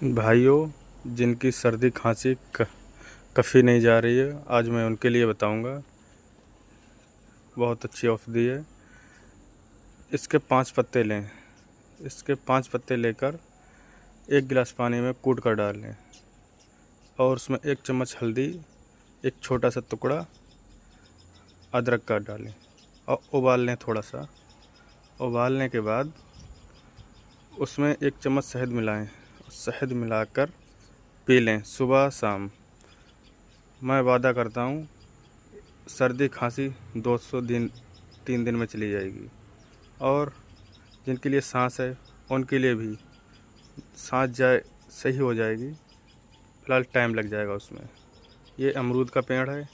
भाइयों, जिनकी सर्दी खांसी कफ़ी नहीं जा रही है, आज मैं उनके लिए बताऊंगा। बहुत अच्छी औषधि है। इसके 5 पत्ते लें। इसके 5 पत्ते लेकर 1 गिलास पानी में कूट कर डाल लें और उसमें 1 चम्मच हल्दी, एक छोटा सा टुकड़ा अदरक का डालें और उबाल लें थोड़ा सा। उबालने के बाद उसमें 1 चम्मच शहद मिलाएं। शहद मिलाकर पी लें सुबह शाम। मैं वादा करता हूँ, सर्दी खांसी 200 दिन 3 दिन में चली जाएगी। और जिनके लिए सांस है उनके लिए भी सांस जाए सही हो जाएगी। फ़िलहाल टाइम लग जाएगा उसमें। ये अमरूद का पेड़ है,